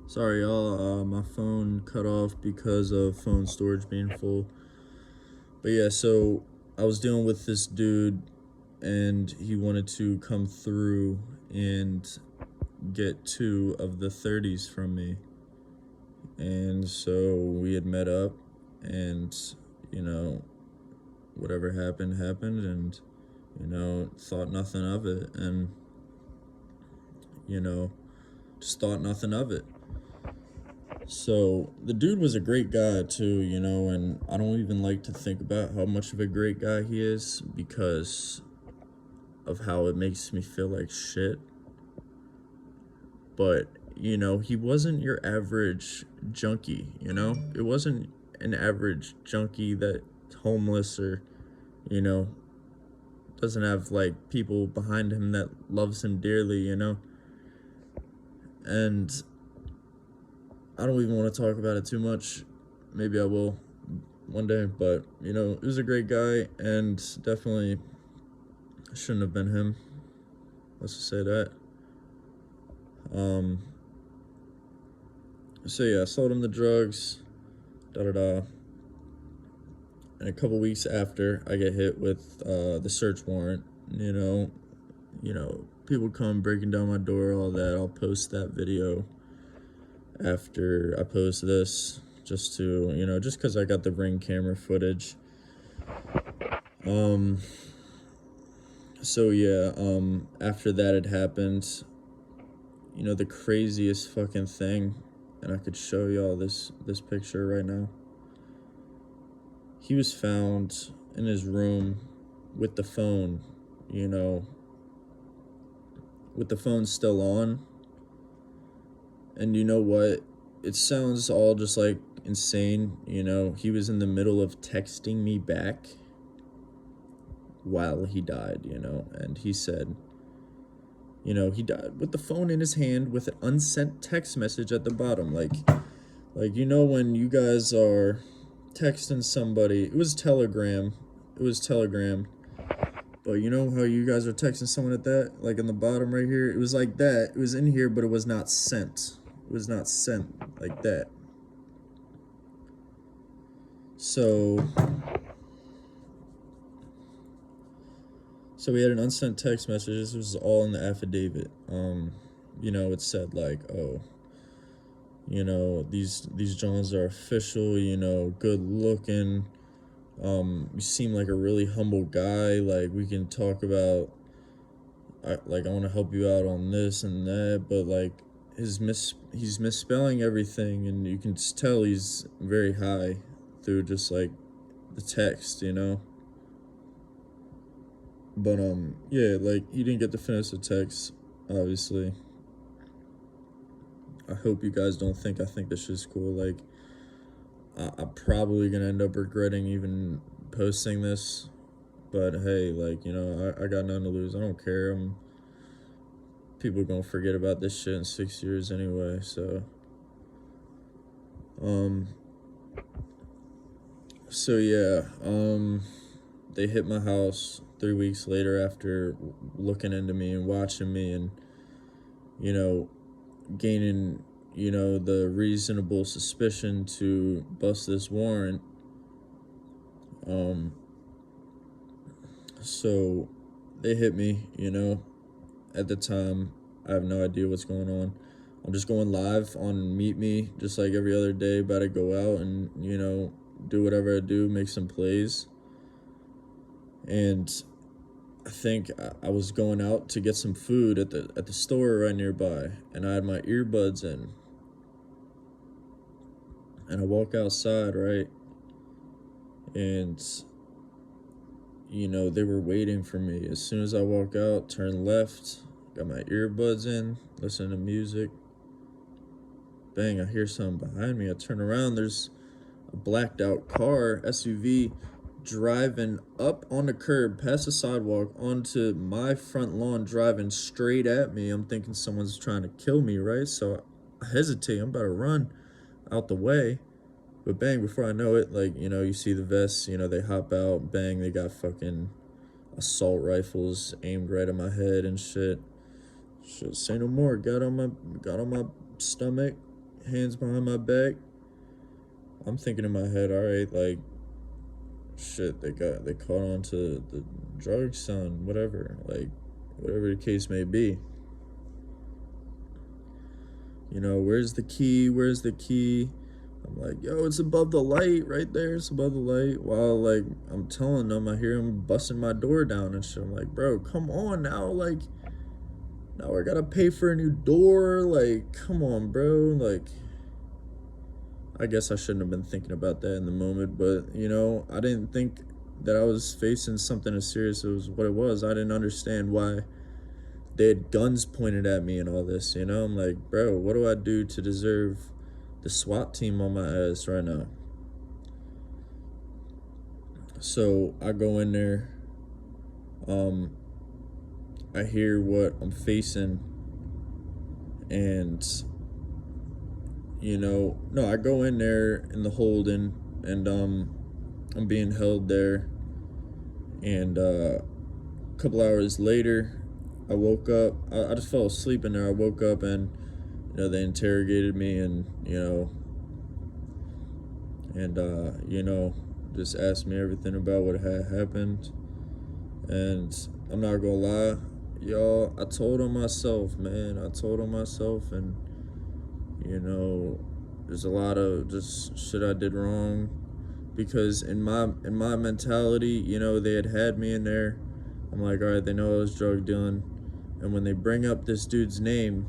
Sorry, y'all. My phone cut off because of phone storage being full. But yeah, so I was dealing with this dude, and he wanted to come through and get two of the 30s from me. And so we had met up, and, you know, whatever happened, happened, and, thought nothing of it. And, just thought nothing of it. So the dude was a great guy too, and I don't even like to think about how much of a great guy he is because of how it makes me feel like shit. But, he wasn't your average junkie, It wasn't an average junkie that's homeless or, you know, doesn't have like people behind him that loves him dearly, And I don't even want to talk about it too much. Maybe I will one day, but it was a great guy and definitely shouldn't have been him. Let's just say that. So yeah, I sold him the drugs, da da da. And a couple weeks after, I get hit with the search warrant. People come breaking down my door, all that. I'll post that video after I post this, just because I got the Ring camera footage. So yeah, after that had happened, the craziest fucking thing, and I could show y'all this picture right now. He was found in his room with the phone, with the phone still on. And you know what? It sounds all just like insane, he was in the middle of texting me back while he died, and he said, he died with the phone in his hand with an unsent text message at the bottom. Like, when you guys are texting somebody, it was Telegram. But you know how you guys are texting someone at that? Like in the bottom right here? It was like that. It was in here, but it was not sent. It was not sent like that. So we had an unsent text message. This was all in the affidavit. It said like, oh, these Johns are official, good looking. You seem like a really humble guy. Like, we can talk about, I want to help you out on this and that, but like he's misspelling everything, and you can just tell he's very high through just like the text, But yeah, like he didn't get to finish the text, obviously. I hope you guys don't think I think this shit's cool. Like, I'm probably gonna end up regretting even posting this, but hey, like, I got nothing to lose. I don't care. People are gonna forget about this shit in 6 years anyway. So, they hit my house 3 weeks later after looking into me and watching me and, gaining, the reasonable suspicion to bust this warrant. So they hit me, at the time. I have no idea what's going on. I'm just going live on Meet Me, just like every other day, about to go out and, do whatever I do, make some plays. And I think I was going out to get some food at the store right nearby, and I had my earbuds in. And I walk outside, right? And, they were waiting for me. As soon as I walk out, turn left, got my earbuds in, listen to music. Bang, I hear something behind me. I turn around, there's a blacked out car, SUV, driving up on the curb, past the sidewalk, onto my front lawn, driving straight at me. I'm thinking someone's trying to kill me, right? So I hesitate. I'm about to run out the way. But bang, before I know it, like, you see the vests, they hop out, bang, they got fucking assault rifles aimed right at my head and shit. Shit, say no more. Got on my stomach, hands behind my back. I'm thinking in my head, all right, like, shit, they caught on to the drugs, son, whatever, like, whatever the case may be. You know, where's the key? Where's the key? I'm like, yo, it's above the light right there. It's above the light. While, like, I'm telling them, I hear them busting my door down and shit. I'm like, bro, come on now. Like, now I gotta pay for a new door. Like, come on, bro. Like, I guess I shouldn't have been thinking about that in the moment. But, you know, I didn't think that I was facing something as serious as what it was. I didn't understand why they had guns pointed at me and all this, you know? I'm like, bro, what do I do to deserve the SWAT team on my ass right now? So I go in there, I hear what I'm facing, and, you know, no, I go in there in the holding, and I'm being held there, and a couple hours later, I woke up. I just fell asleep in there. I woke up and, you know, they interrogated me and, you know, just asked me everything about what had happened. And I'm not gonna lie, y'all, I told on myself, man. I told on myself, and, you know, there's a lot of just shit I did wrong. Because in my mentality, you know, they had me in there. I'm like, all right, they know I was drug dealing. And when they bring up this dude's name,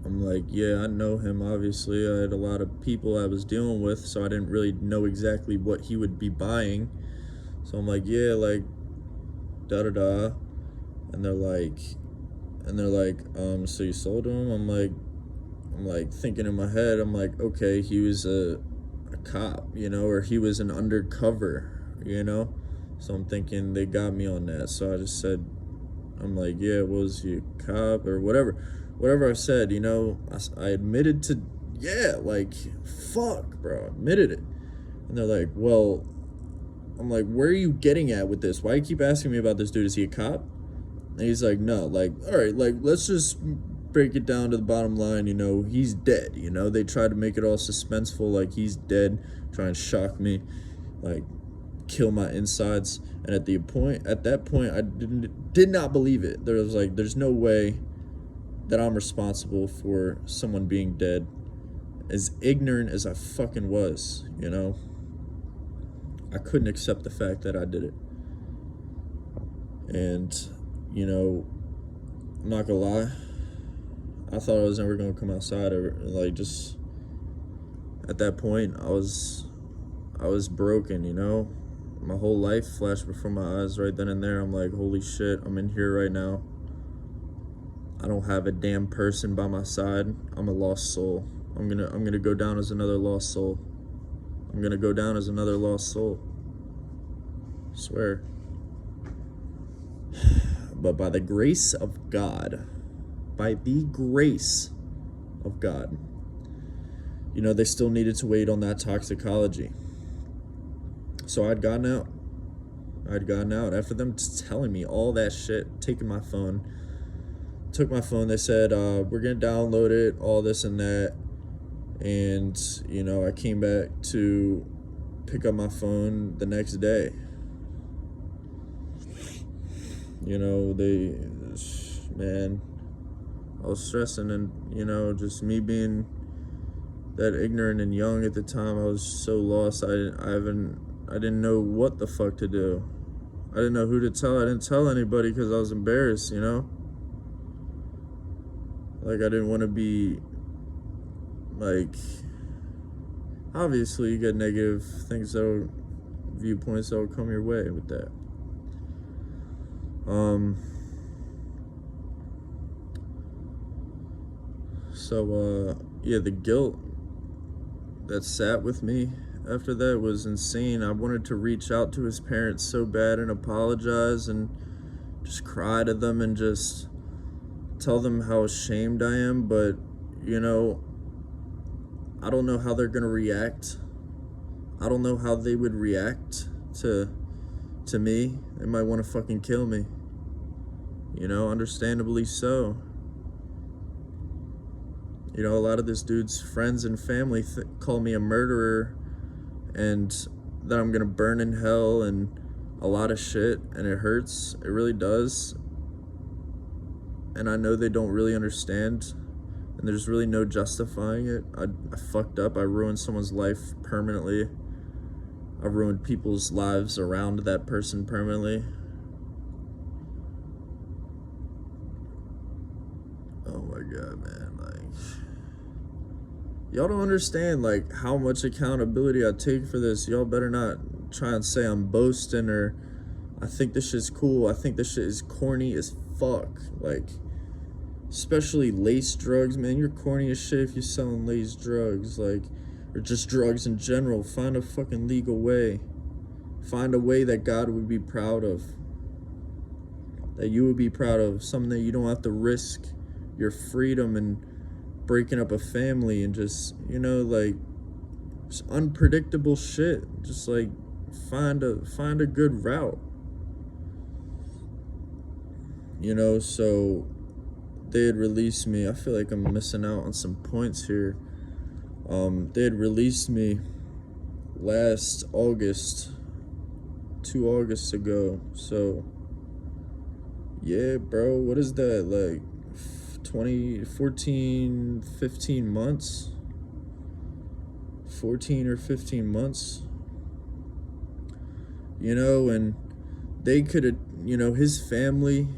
I'm like, yeah, I know him, obviously. I had a lot of people I was dealing with, so I didn't really know exactly what he would be buying. So I'm like, yeah, like, da-da-da. And they're like, so you sold to him? I'm like thinking in my head, I'm like, okay, he was a cop, you know, or he was an undercover, you know? So I'm thinking they got me on that. So I just said, I'm like, yeah, was he a cop or whatever I said, you know, I admitted to, yeah, like, fuck, bro, admitted it. And they're like, well, I'm like, where are you getting at with this? Why do you keep asking me about this dude? Is he a cop? And he's like, no, like, all right, like, let's just break it down to the bottom line, you know, he's dead, you know? They tried to make it all suspenseful, like he's dead, try and shock me, like, kill my insides. And at that point, I did not believe it. There was like, there's no way that I'm responsible for someone being dead. As ignorant as I fucking was, you know, I couldn't accept the fact that I did it. And, you know, I'm not gonna lie, I thought I was never gonna come outside, or like, just at that point I was broken, you know. My whole life flashed before my eyes right then and there. I'm like, holy shit, I'm in here right now. I don't have a damn person by my side. I'm a lost soul. I'm gonna go down as another lost soul. I'm gonna go down as another lost soul. I swear. But by the grace of God, you know, they still needed to wait on that toxicology. So I'd gotten out. After them telling me all that shit, took my phone. They said, we're going to download it, all this and that. And, you know, I came back to pick up my phone the next day. You know, man, I was stressing, and, you know, just me being that ignorant and young at the time, I was so lost. I didn't know what the fuck to do. I didn't know who to tell. I didn't tell anybody because I was embarrassed, you know? Like, I didn't want to be, like, obviously you get negative things viewpoints that will come your way with that. So, yeah, the guilt that sat with me after that was insane. I wanted to reach out to his parents so bad and apologize and just cry to them and just tell them how ashamed I am, but, you know, I don't know how they're gonna react. I don't know how they would react to me. They might want to fucking kill me, you know, understandably so. You know, a lot of this dude's friends and family call me a murderer and that I'm gonna burn in hell and a lot of shit, and it hurts. It really does. And I know they don't really understand, and there's really no justifying it. I fucked up. I ruined someone's life permanently. I ruined people's lives around that person permanently. Oh my god, man. Like, y'all don't understand, like, how much accountability I take for this. Y'all better not try and say I'm boasting or I think this shit's cool. I think this shit is corny as fuck. Like, especially lace drugs, man. You're corny as shit if you're selling lace drugs, like, or just drugs in general. Find a fucking legal way. Find a way that God would be proud of, that you would be proud of, something that you don't have to risk your freedom and breaking up a family and just, you know, like, just unpredictable shit. Just like find a good route. You know, so they had released me. I feel like I'm missing out on some points here. They had released me last August, 2 Augusts ago. So yeah, bro, what is that, like 15 months? 14 or 15 months. You know, and they could have, you know, his family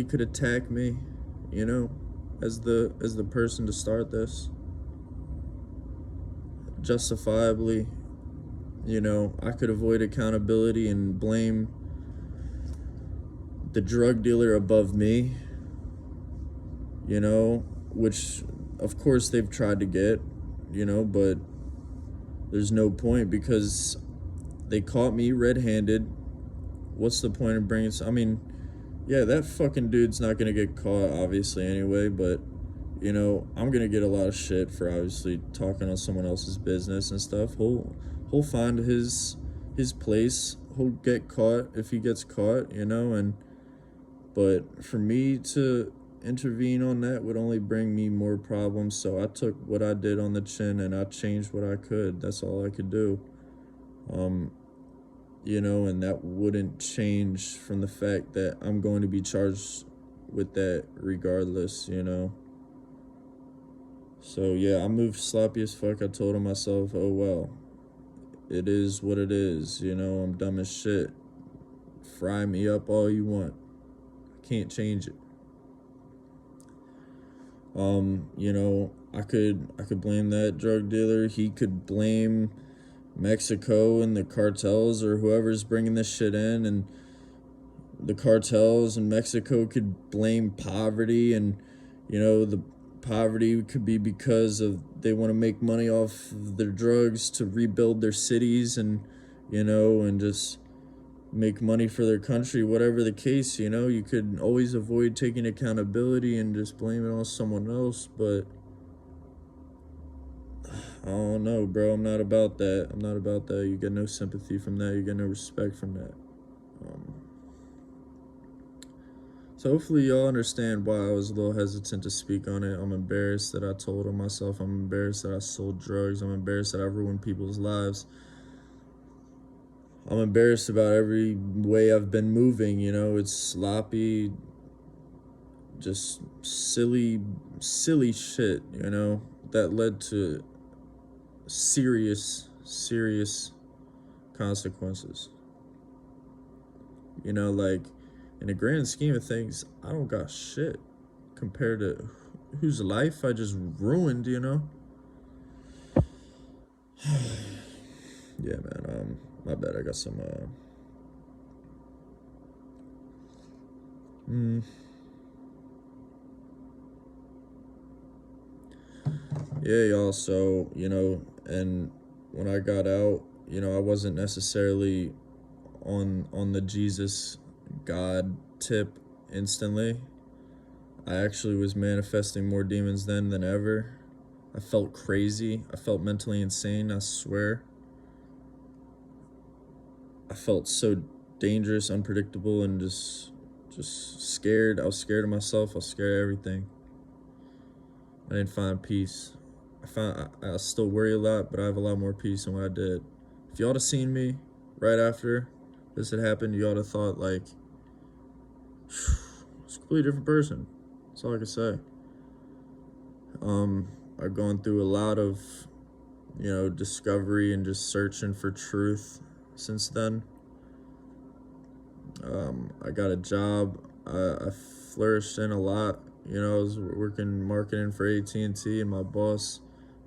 could attack me, you know, as the person to start this. Justifiably, you know, I could avoid accountability and blame the drug dealer above me, you know, which of course they've tried to get, you know, but there's no point because they caught me red-handed. What's the point of bringing, I mean, yeah, that fucking dude's not gonna get caught, obviously, anyway, but, you know, I'm gonna get a lot of shit for obviously talking on someone else's business and stuff. He'll find his place. He'll get caught if he gets caught, you know, and but for me to intervene on that would only bring me more problems. So I took what I did on the chin and I changed what I could. That's all I could do. You know, and that wouldn't change from the fact that I'm going to be charged with that regardless, you know. So yeah, I moved sloppy as fuck. I told myself, oh well, it is what it is, you know. I'm dumb as shit. Fry me up all you want. I can't change it. You know, I could blame that drug dealer. He could blame Mexico and the cartels or whoever's bringing this shit in, and the cartels in Mexico could blame poverty, and, you know, the poverty could be because of they want to make money off of their drugs to rebuild their cities and, you know, and just make money for their country. Whatever the case, you know, you could always avoid taking accountability and just blame it on someone else. But I don't know, bro. I'm not about that. I'm not about that. You get no sympathy from that. You get no respect from that. So hopefully y'all understand why I was a little hesitant to speak on it. I'm embarrassed that I told on myself. I'm embarrassed that I sold drugs. I'm embarrassed that I ruined people's lives. I'm embarrassed about every way I've been moving, you know. It's sloppy, just silly shit, you know, that led to serious consequences. You know, like, in the grand scheme of things, I don't got shit compared to whose life I just ruined, you know? Yeah, man, my bad, I got some, yeah, y'all, so, you know, and when I got out, you know, I wasn't necessarily on the Jesus God tip instantly. I actually was manifesting more demons then than ever. I felt crazy. I felt mentally insane, I swear. I felt so dangerous, unpredictable, and just scared. I was scared of myself. I was scared of everything. I didn't find peace. I still worry a lot, but I have a lot more peace than what I did. If y'all had seen me right after this had happened, you ought have thought like, it's a completely different person. That's all I can say. I've gone through a lot of, discovery and just searching for truth since then. I got a job. I flourished in a lot. I was working marketing for AT&T, and my boss,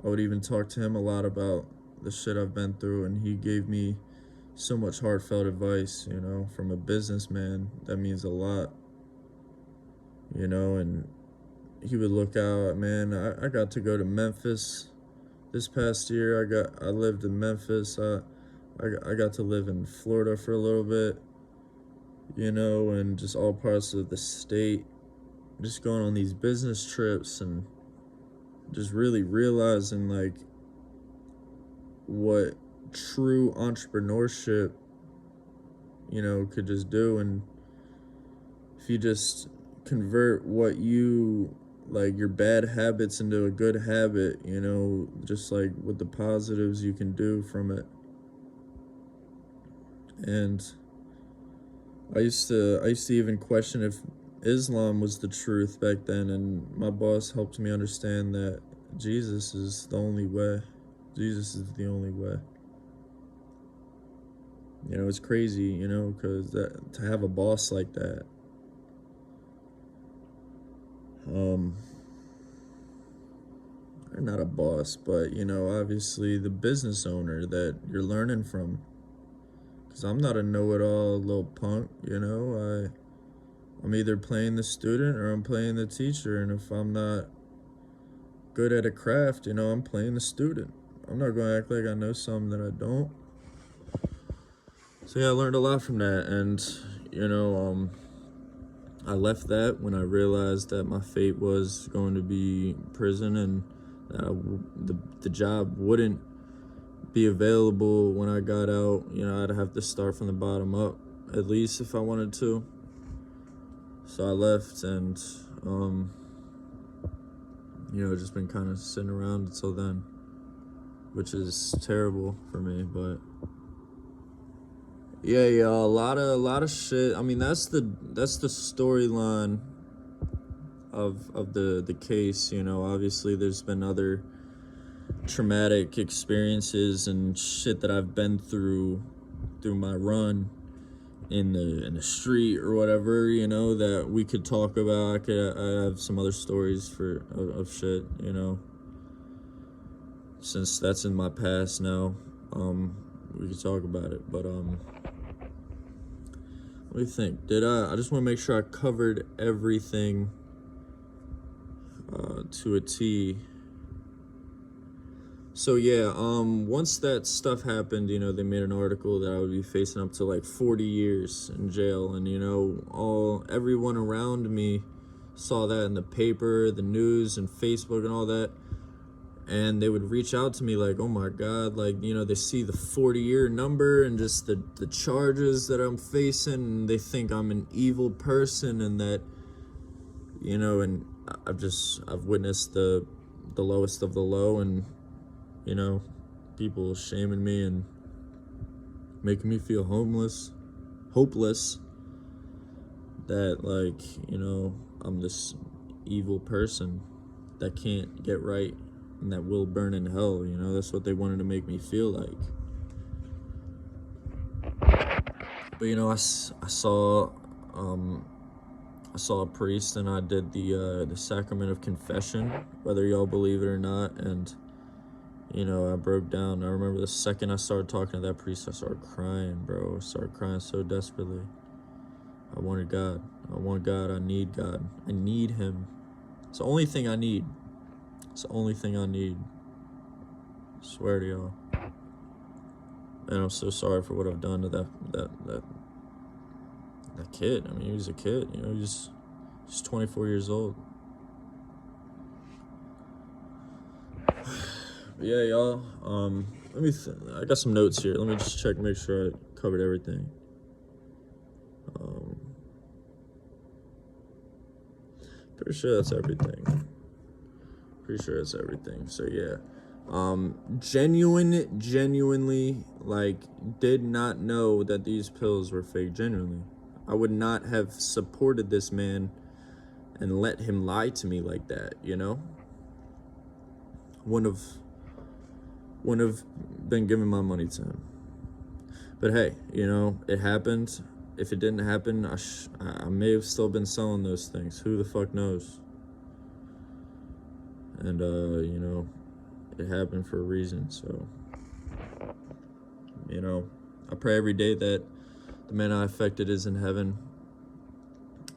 I would even talk to him a lot about the shit I've been through, and he gave me so much heartfelt advice, from a businessman. That means a lot, and he would look out, man. I got to go to Memphis this past year. I lived in Memphis. I got to live in Florida for a little bit, and just all parts of the state, just going on these business trips and just really realizing like what true entrepreneurship, could just do. And if you just convert what you like your bad habits into a good habit, just like with the positives you can do from it. And I used to even question if Islam was the truth back then, and my boss helped me understand that Jesus is the only way. Jesus is the only way. It's crazy, because to have a boss like that, or not a boss, but obviously the business owner that you're learning from. Because I'm not a know-it-all little punk, I'm either playing the student or I'm playing the teacher. And if I'm not good at a craft, I'm playing the student. I'm not going to act like I know something that I don't. So yeah, I learned a lot from that. And, I left that when I realized that my fate was going to be prison, and that the job wouldn't be available when I got out. I'd have to start from the bottom up, at least if I wanted to. So I left, and just been kind of sitting around until then, which is terrible for me. But yeah, a lot of shit. I mean, that's the storyline of the case. Obviously there's been other traumatic experiences and shit that I've been through my run in the street or whatever, that we could talk about. I have some other stories of shit, since that's in my past now. We could talk about it, but what do you think? I just want to make sure I covered everything to a T. So yeah, once that stuff happened, they made an article that I would be facing up to like 40 years in jail, and everyone around me saw that in the paper, the news, and Facebook and all that, and they would reach out to me like, oh my God, like, they see the 40-year number and just the charges that I'm facing, and they think I'm an evil person, and that, and I've witnessed the lowest of the low, and people shaming me and making me feel hopeless, that like, I'm this evil person that can't get right and that will burn in hell. That's what they wanted to make me feel like. But I saw a priest, and I did the sacrament of confession, whether y'all believe it or not, and I broke down. I remember the second I started talking to that priest, I started crying, bro. I started crying so desperately. I wanted God. I want God. I need God. I need Him. It's the only thing I need. It's the only thing I need. I swear to y'all. And I'm so sorry for what I've done to that kid. I mean, he was a kid. He's 24 years old. Yeah, y'all. I got some notes here. Let me just check, make sure I covered everything. Pretty sure that's everything. Pretty sure that's everything. So yeah. Genuinely, like, did not know that these pills were fake. Genuinely, I would not have supported this man and let him lie to me like that, you know? Wouldn't have been giving my money to him. But hey, you know, it happened. If it didn't happen, I may have still been selling those things. Who the fuck knows? And you know, it happened for a reason. So, you know, I pray every day that the man I affected is in heaven,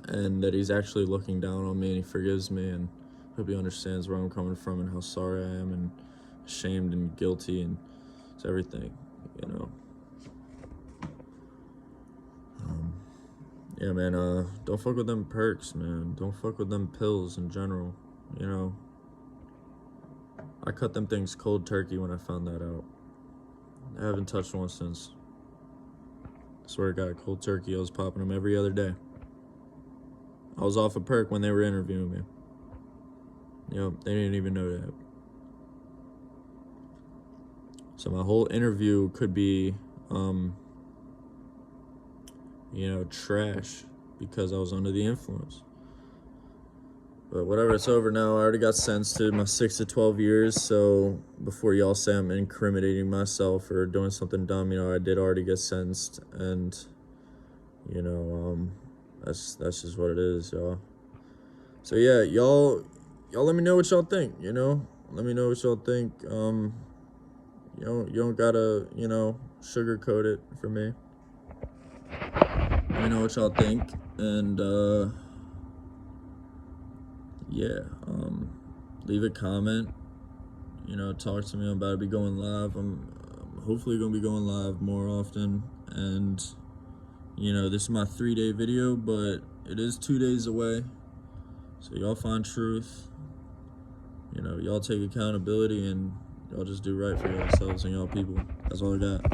and that he's actually looking down on me and he forgives me, and hope he understands where I'm coming from and how sorry I am and ashamed and guilty, and it's everything, you know. Yeah, man, don't fuck with them perks, man. Don't fuck with them pills in general, you know. I cut them things cold turkey when I found that out. I haven't touched one since. I swear to God, cold turkey, I was popping them every other day. I was off a perk when they were interviewing me. You know, they didn't even know that. So my whole interview could be, you know, trash because I was under the influence. But whatever, it's over now. I already got sentenced to my 6 to 12 years. So before y'all say I'm incriminating myself or doing something dumb, you know, I did already get sentenced, and you know, that's just what it is, y'all. So yeah, y'all let me know what y'all think. You know, let me know what y'all think. You don't gotta, you know, sugarcoat it for me. Let me know what y'all think, and yeah, leave a comment. You know, talk to me. I'm about to be going live. I'm hopefully gonna be going live more often, and you know, this is my 3-day video, but it is 2 days away. So y'all find truth. You know, y'all take accountability, and y'all just do right for yourselves and y'all people. That's all I got.